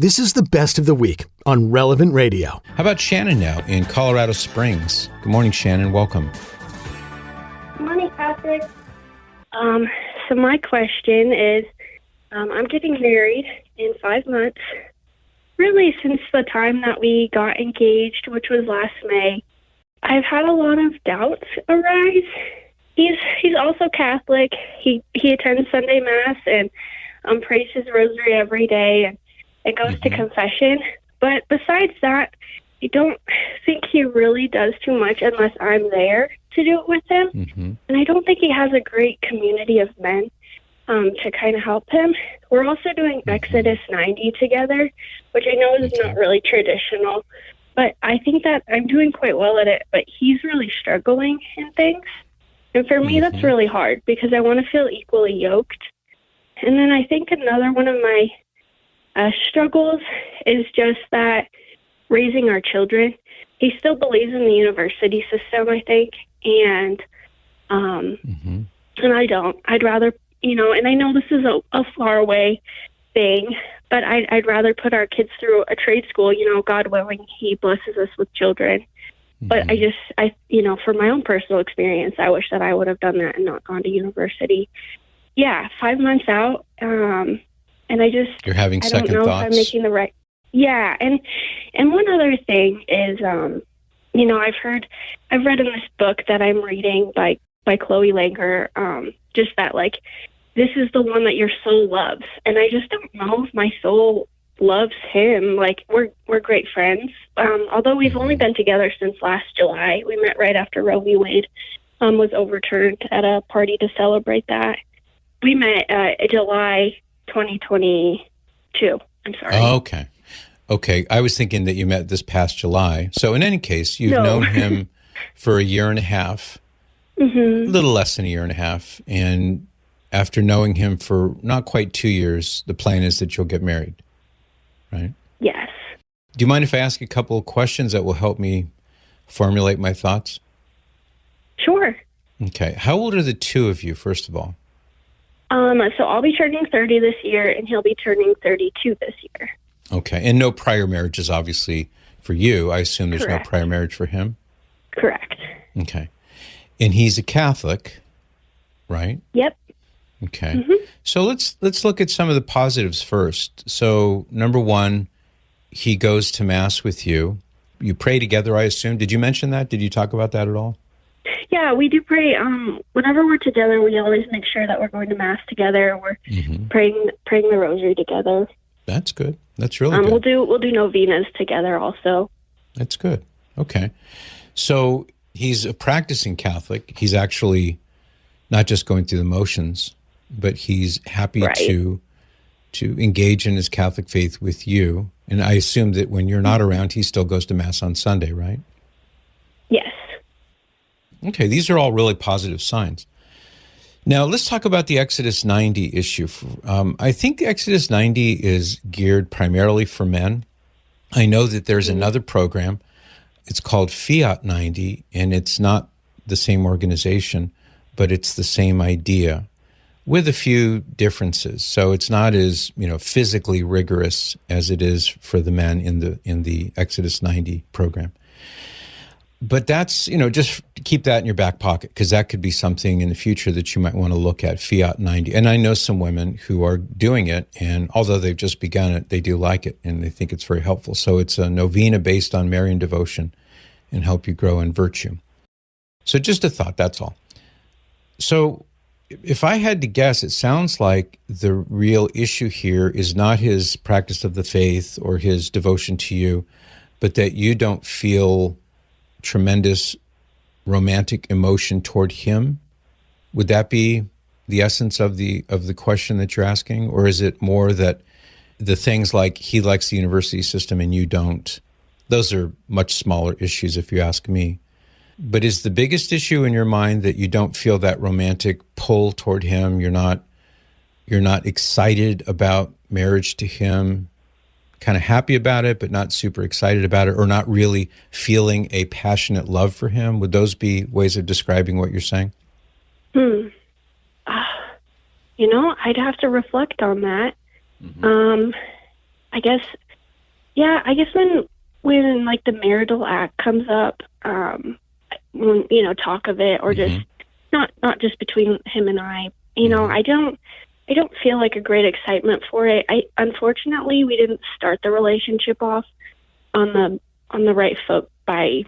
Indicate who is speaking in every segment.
Speaker 1: This is the best of the week on Relevant Radio.
Speaker 2: How about Shannon now in Colorado Springs? Good morning, Shannon. Welcome.
Speaker 3: Good morning, Patrick. So my question is, I'm getting married in 5 months. Really, since the time that we got engaged, which was last May, I've had a lot of doubts arise. He's also Catholic. He attends Sunday Mass and prays his rosary every day and goes to confession. But besides that, I don't think he really does too much unless I'm there to do it with him. And I don't think he has a great community of men to kind of help him. We're also doing Exodus 90 together, which I know is not really traditional, but I think that I'm doing quite well at it, but he's really struggling in things. And for me, that's really hard because I want to feel equally yoked. And then I think another one of my struggles is just that raising our children. He still believes in the university system, I think, and I don't. I'd rather, and I know this is a far away thing, but I'd rather put our kids through a trade school. God willing, he blesses us with children. But I for my own personal experience, I wish that I would have done that and not gone to university. Yeah, 5 months out, and
Speaker 2: you're having second thoughts. I don't know if I'm making the right.
Speaker 3: Yeah, and one other thing is, I've read in this book that I'm reading by Chloe Langer, just that this is the one that your soul loves, and I just don't know if my soul loves him. We're great friends, although we've only been together since last July. We met right after Roe v. Wade was overturned at a party to celebrate that. We met July 2022. I'm sorry.
Speaker 2: Oh, okay. I was thinking that you met this past July. So in any case, you've known him for a year and a half, a little less than a year and a half. And after knowing him for not quite 2 years, the plan is that you'll get married, right?
Speaker 3: Yes.
Speaker 2: Do you mind if I ask a couple of questions that will help me formulate my thoughts?
Speaker 3: Sure.
Speaker 2: Okay. How old are the two of you, first of all?
Speaker 3: So I'll be turning 30 this year, and he'll be turning 32 this year.
Speaker 2: Okay. And no prior marriages, obviously, for you. I assume there's
Speaker 3: Correct.
Speaker 2: no prior marriage for him?
Speaker 3: Correct.
Speaker 2: Okay. And he's a Catholic, right?
Speaker 3: Yep.
Speaker 2: Okay. So let's look at some of the positives first. So, number one, he goes to Mass with you. You pray together, I assume. Did you mention that? Did you talk about that at all?
Speaker 3: Yeah, we do pray. Whenever we're together, we always make sure that we're going to Mass together. We're praying the rosary together.
Speaker 2: That's good. That's really good.
Speaker 3: We'll do novenas together also.
Speaker 2: That's good. Okay. So he's a practicing Catholic. He's actually not just going through the motions, but he's happy to engage in his Catholic faith with you. And I assume that when you're not around, he still goes to Mass on Sunday, right?
Speaker 3: Yes.
Speaker 2: Okay, these are all really positive signs. Now, let's talk about the Exodus 90 issue. I think the Exodus 90 is geared primarily for men. I know that there's another program. It's called Fiat 90, and it's not the same organization, but it's the same idea with a few differences. So it's not as, physically rigorous as it is for the men in the Exodus 90 program. But that's, just keep that in your back pocket, because that could be something in the future that you might want to look at, Fiat 90. And I know some women who are doing it, and although they've just begun it, they do like it, and they think it's very helpful. So it's a novena based on Marian devotion and help you grow in virtue. So just a thought, that's all. So if I had to guess, it sounds like the real issue here is not his practice of the faith or his devotion to you, but that you don't feel tremendous romantic emotion toward him. Would that be the essence of the question that you're asking? Or is it more that the things like he likes the university system and you don't, those are much smaller issues if you ask me. But is the biggest issue in your mind that you don't feel that romantic pull toward him? You're not excited about marriage to him, kind of happy about it, but not super excited about it, or not really feeling a passionate love for him? Would those be ways of describing what you're saying?
Speaker 3: I'd have to reflect on that. I guess Yeah, I guess when like the marital act comes up, when, talk of it, or just not just between him and I, I don't feel like a great excitement for it. Unfortunately, we didn't start the relationship off on the right foot by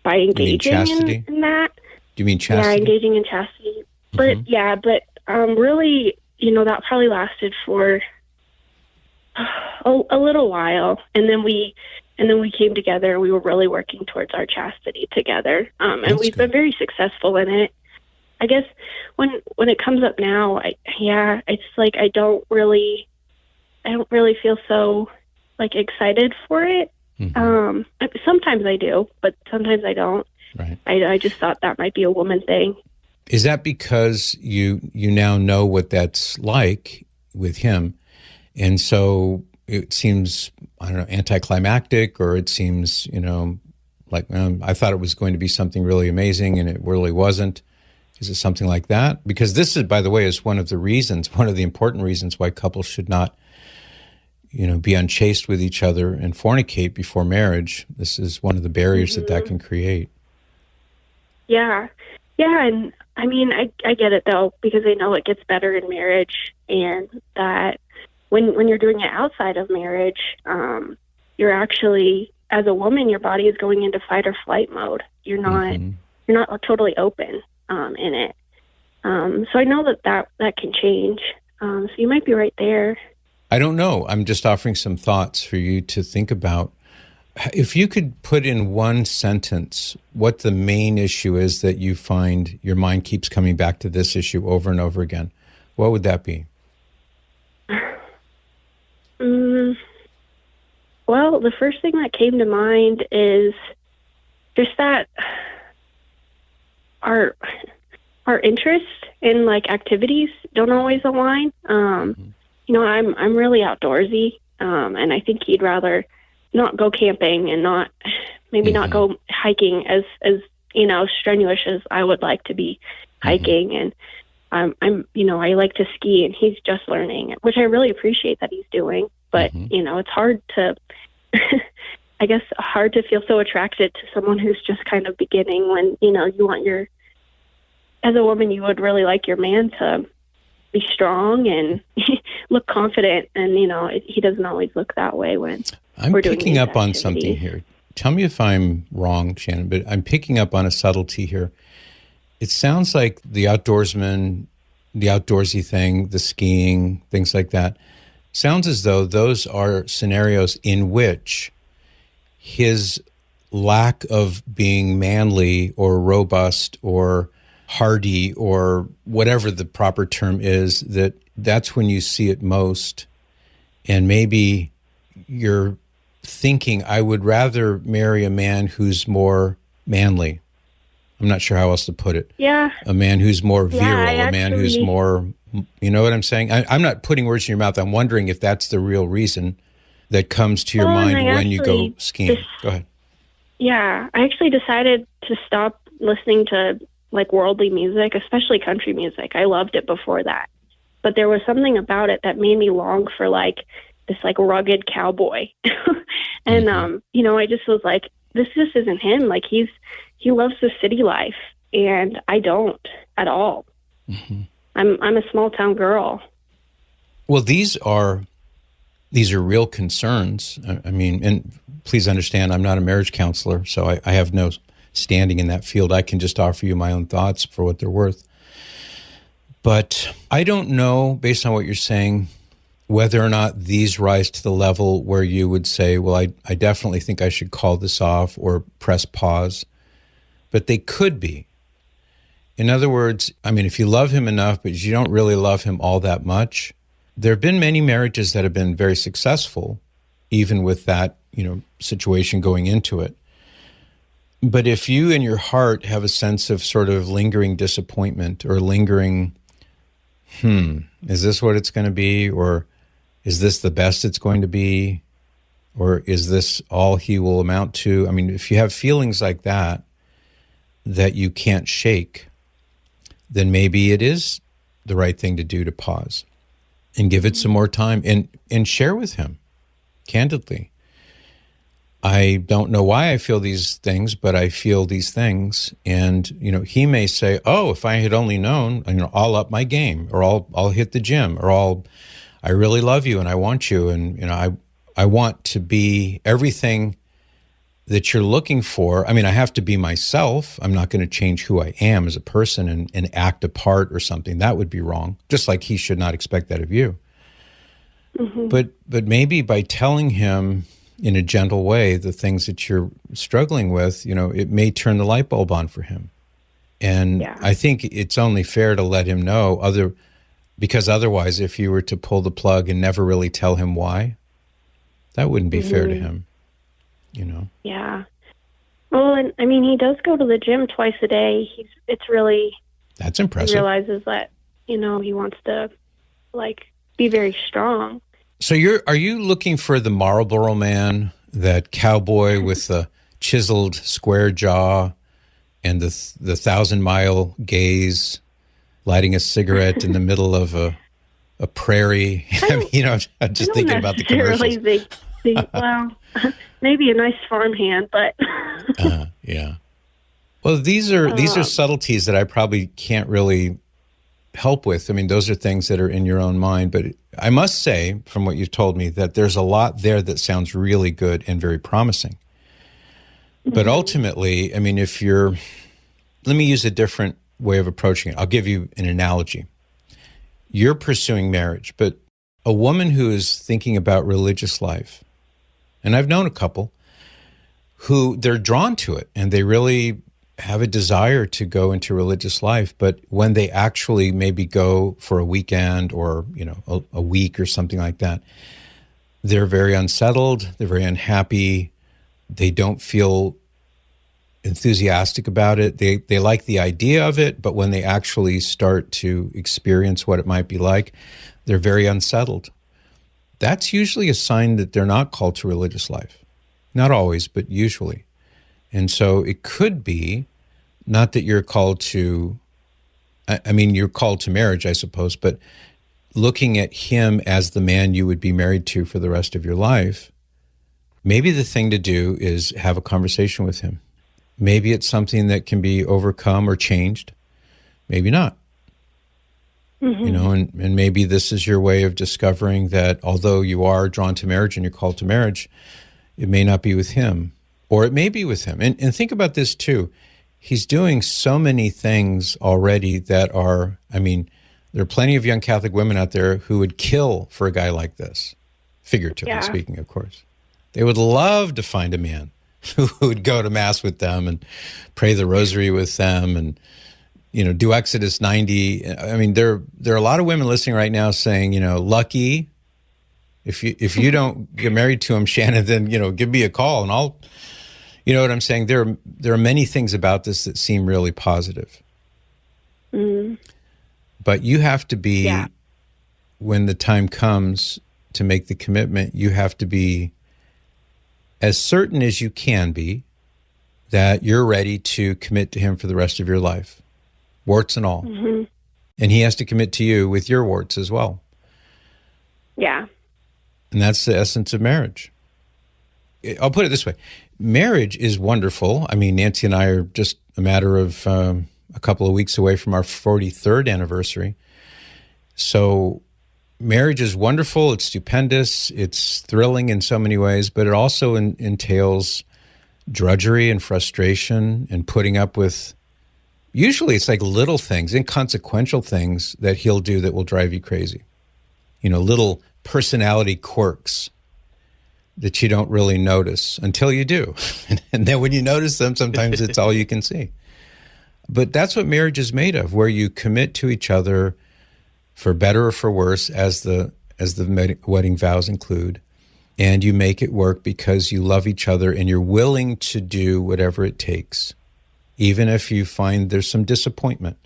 Speaker 3: engaging in that.
Speaker 2: Do you mean chastity?
Speaker 3: Yeah, engaging in chastity. But really, that probably lasted for a little while, and then we came together, and we were really working towards our chastity together. And we've been very successful in it. I guess when it comes up now, it's like I don't really feel so like excited for it. Sometimes I do, but sometimes I don't.
Speaker 2: Right.
Speaker 3: I just thought that might be a woman thing.
Speaker 2: Is that because you now know what that's like with him, and so it seems, I don't know, anticlimactic, or it seems, like I thought it was going to be something really amazing and it really wasn't? Is it something like that? Because this is, by the way, is one of the important reasons why couples should not, be unchaste with each other and fornicate before marriage. This is one of the barriers that can create.
Speaker 3: Yeah. Yeah. And I mean, I get it though, because I know it gets better in marriage, and that when you're doing it outside of marriage, you're actually, as a woman, your body is going into fight or flight mode. You're not totally open in it. So I know that can change. So you might be right there.
Speaker 2: I don't know. I'm just offering some thoughts for you to think about. If you could put in one sentence what the main issue is that you find your mind keeps coming back to this issue over and over again, what would that be?
Speaker 3: Well, the first thing that came to mind is just that our interests in like activities don't always align. I'm really outdoorsy, and I think he'd rather not go camping and not go hiking as strenuous as I would like to be hiking. And I like to ski, and he's just learning, which I really appreciate that he's doing. But it's hard to, I guess, hard to feel so attracted to someone who's just kind of beginning, when you want as a woman, you would really like your man to be strong and look confident, and he doesn't always look that way when
Speaker 2: I'm
Speaker 3: we're doing
Speaker 2: picking up on
Speaker 3: activities.
Speaker 2: something here. Tell me if I'm wrong, Shannon, but I'm picking up on a subtlety here. It sounds like the outdoorsman, the outdoorsy thing, the skiing, things like that, sounds as though those are scenarios in which his lack of being manly or robust or hardy or whatever the proper term is, that's when you see it most. And maybe you're thinking, I would rather marry a man who's more manly. I'm not sure how else to put it.
Speaker 3: Yeah.
Speaker 2: A man who's more virile, a man who's more, you know what I'm saying? I'm not putting words in your mouth. I'm wondering if that's the real reason that comes to your mind when you go skiing. Go ahead.
Speaker 3: Yeah. I actually decided to stop listening to like worldly music, especially country music. I loved it before that. But there was something about it that made me long for like this like rugged cowboy. And, I just was like, this just isn't him. Like he loves the city life, and I don't at all. I'm a small town girl.
Speaker 2: Well, these are real concerns. I mean, and please understand, I'm not a marriage counselor, so I have no standing in that field. I can just offer you my own thoughts for what they're worth. But I don't know, based on what you're saying, whether or not these rise to the level where you would say, well, I definitely think I should call this off or press pause. But they could be. In other words, I mean, if you love him enough, but you don't really love him all that much, there have been many marriages that have been very successful, even with that, situation going into it. But if you in your heart have a sense of sort of lingering disappointment or lingering, is this what it's going to be? Or is this the best it's going to be? Or is this all he will amount to? I mean, if you have feelings like that you can't shake, then maybe it is the right thing to do to pause and give it some more time and share with him candidly. I don't know why I feel these things, but I feel these things. And, he may say, oh, if I had only known, I'll up my game, or I'll hit the gym, or I really love you and I want you. And, I want to be everything that you're looking for. I mean, I have to be myself. I'm not going to change who I am as a person and act a part or something. That would be wrong. Just like he should not expect that of you. Mm-hmm. But maybe by telling him in a gentle way the things that you're struggling with, it may turn the light bulb on for him. And I think it's only fair to let him know because otherwise, if you were to pull the plug and never really tell him why, that wouldn't be fair to him,
Speaker 3: Yeah. Well, and I mean, he does go to the gym twice a day.
Speaker 2: That's impressive.
Speaker 3: He realizes that, he wants to be very strong.
Speaker 2: So are you looking for the Marlboro Man, that cowboy with the chiseled square jaw and the 1,000-mile gaze, lighting a cigarette in the middle of a prairie? I'm just thinking about the commercials.
Speaker 3: Well, maybe a nice farmhand, but
Speaker 2: yeah. Well, these are subtleties that I probably can't really help with. I mean, those are things that are in your own mind, but I must say, from what you've told me, that there's a lot there that sounds really good and very promising. Mm-hmm. But ultimately, I mean, let me use a different way of approaching it. I'll give you an analogy. You're pursuing marriage, but a woman who is thinking about religious life, and I've known a couple who they're drawn to it and they really have a desire to go into religious life, but when they actually maybe go for a weekend or, a week or something like that, they're very unsettled, they're very unhappy, they don't feel enthusiastic about it. They like the idea of it, but when they actually start to experience what it might be like, they're very unsettled. That's usually a sign that they're not called to religious life. Not always, but usually. And so it could be not that you're called to, you're called to marriage, I suppose, but looking at him as the man you would be married to for the rest of your life, maybe the thing to do is have a conversation with him. Maybe it's something that can be overcome or changed. Maybe not. Mm-hmm. And maybe this is your way of discovering that although you are drawn to marriage and you're called to marriage, it may not be with him, or it may be with him. And think about this too. He's doing so many things already that are, there are plenty of young Catholic women out there who would kill for a guy like this, figuratively speaking, of course. They would love to find a man who would go to Mass with them and pray the rosary with them and, do Exodus 90. There are a lot of women listening right now saying, lucky. If you don't get married to him, Shannon, then, give me a call and I'll, you know what I'm saying? There are many things about this that seem really positive. Mm. But you have to be, when the time comes to make the commitment, you have to be as certain as you can be that you're ready to commit to him for the rest of your life, warts and all. Mm-hmm. And he has to commit to you with your warts as well.
Speaker 3: Yeah.
Speaker 2: And that's the essence of marriage. I'll put it this way. Marriage is wonderful. Nancy and I are just a matter of a couple of weeks away from our 43rd anniversary. So marriage is wonderful. It's stupendous. It's thrilling in so many ways, but it also entails drudgery and frustration and putting up with, usually it's like little things, inconsequential things that he'll do that will drive you crazy. Little personality quirks that you don't really notice until you do. And then when you notice them, sometimes it's all you can see. But that's what marriage is made of, where you commit to each other for better or for worse, as the wedding vows include, and you make it work because you love each other and you're willing to do whatever it takes, even if you find there's some disappointment.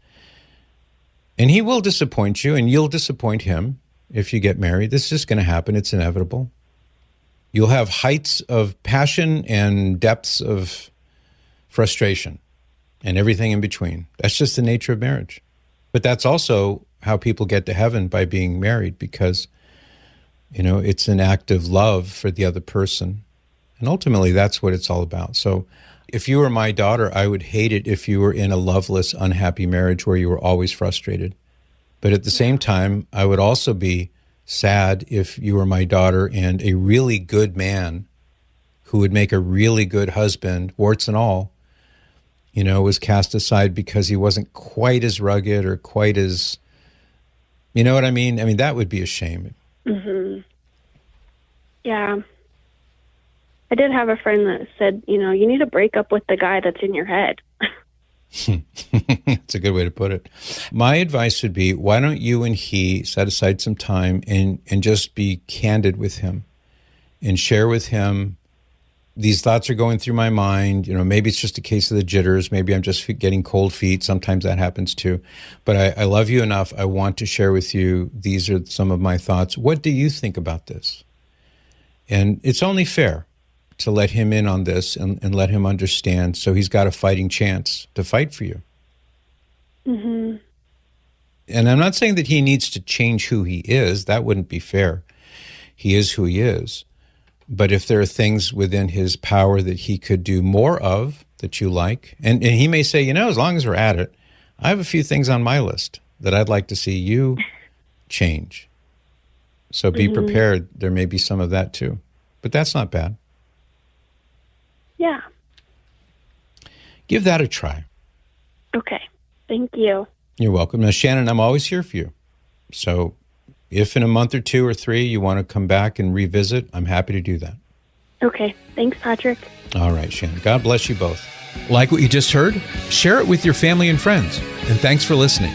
Speaker 2: And he will disappoint you and you'll disappoint him if you get married. This is just going to happen. It's inevitable. You'll have heights of passion and depths of frustration and everything in between. That's just the nature of marriage. But that's also how people get to heaven, by being married, because, it's an act of love for the other person. And ultimately, that's what it's all about. So if you were my daughter, I would hate it if you were in a loveless, unhappy marriage where you were always frustrated. But at the same time, I would also be sad if you were my daughter and a really good man who would make a really good husband, warts and all, was cast aside because he wasn't quite as rugged or quite as, you know what I mean? I mean, that would be a shame.
Speaker 3: Mm-hmm. Yeah. I did have a friend that said, you need to break up with the guy that's in your head.
Speaker 2: That's a good way to put it. My advice would be, why don't you and he set aside some time and just be candid with him and share with him, these thoughts are going through my mind. Maybe it's just a case of the jitters. Maybe I'm just getting cold feet. Sometimes that happens too. But I love you enough. I want to share with you, these are some of my thoughts. What do you think about this? And it's only fair to let him in on this and let him understand, so he's got a fighting chance to fight for you.
Speaker 3: Mm-hmm.
Speaker 2: And I'm not saying that he needs to change who he is. That wouldn't be fair. He is who he is. But if there are things within his power that he could do more of that you like, and he may say, as long as we're at it, I have a few things on my list that I'd like to see you change. So be prepared. There may be some of that too. But that's not bad.
Speaker 3: Yeah.
Speaker 2: Give that a try.
Speaker 3: Okay. Thank you.
Speaker 2: You're welcome. Now, Shannon, I'm always here for you. So if in a month or 2 or 3 you want to come back and revisit, I'm happy to do that.
Speaker 3: Okay. Thanks, Patrick.
Speaker 2: All right, Shannon. God bless you both. Like what you just heard? Share it with your family and friends. And thanks for listening.